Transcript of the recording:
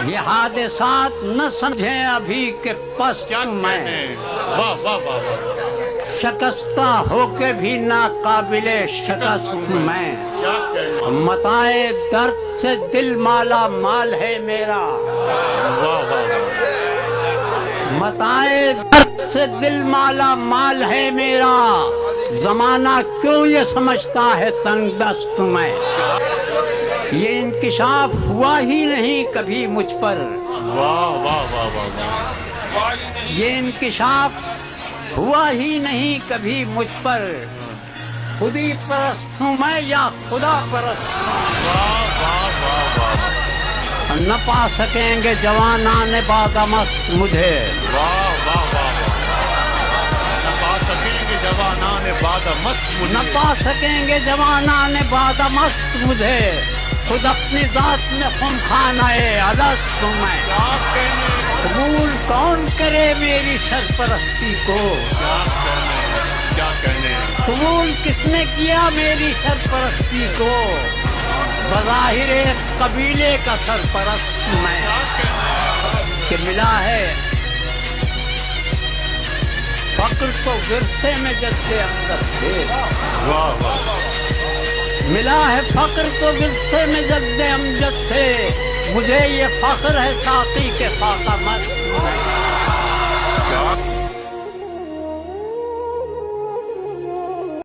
یہ حادثات نہ سمجھیں ابھی کہ پست میں، واہ واہ واہ واہ، شکستہ ہو کے بھی ناقابل شکست میں، کیا کہنے، متائے درد سے دل مالا مال ہے میرا، واہ واہ واہ، متائے درد سے دل مالا مال ہے میرا، زمانہ کیوں یہ سمجھتا ہے تنگ دست میں، یہ انکشاف ہوا ہی نہیں کبھی مجھ پر، واہ واہ واہ واہ، یہ انکشاف ہوا ہی نہیں کبھی مجھ پر، خودی پرست ہوں میں یا خدا پرست واہ واہ واہ واہ، نہ پا سکیں گے جوانان بادمست مجھے، واہ واہ واہ واہ، نہ پا سکیں گے جوانان بادمست نہ مجھے، پا سکیں گے جوانان بادمست مجھے، خود اپنی ذات میں خمخانہ الست ہوں میں، کیا کہنے، قبول کون کرے میری سرپرستی کو، کیا کہنے، کیا کہنے، قبول کس نے کیا میری سرپرستی کو، بظاہر ایک قبیلے کا سرپرست میں، کیا کہنے، کہ ملا ہے فقر تو ورثے میں جد امجد سے، واہ واہ، ملا ہے فقر تو ورثے میں جد امجد سے، مجھے یہ فخر ہے ساقی کے خاکہ مست میں، کیا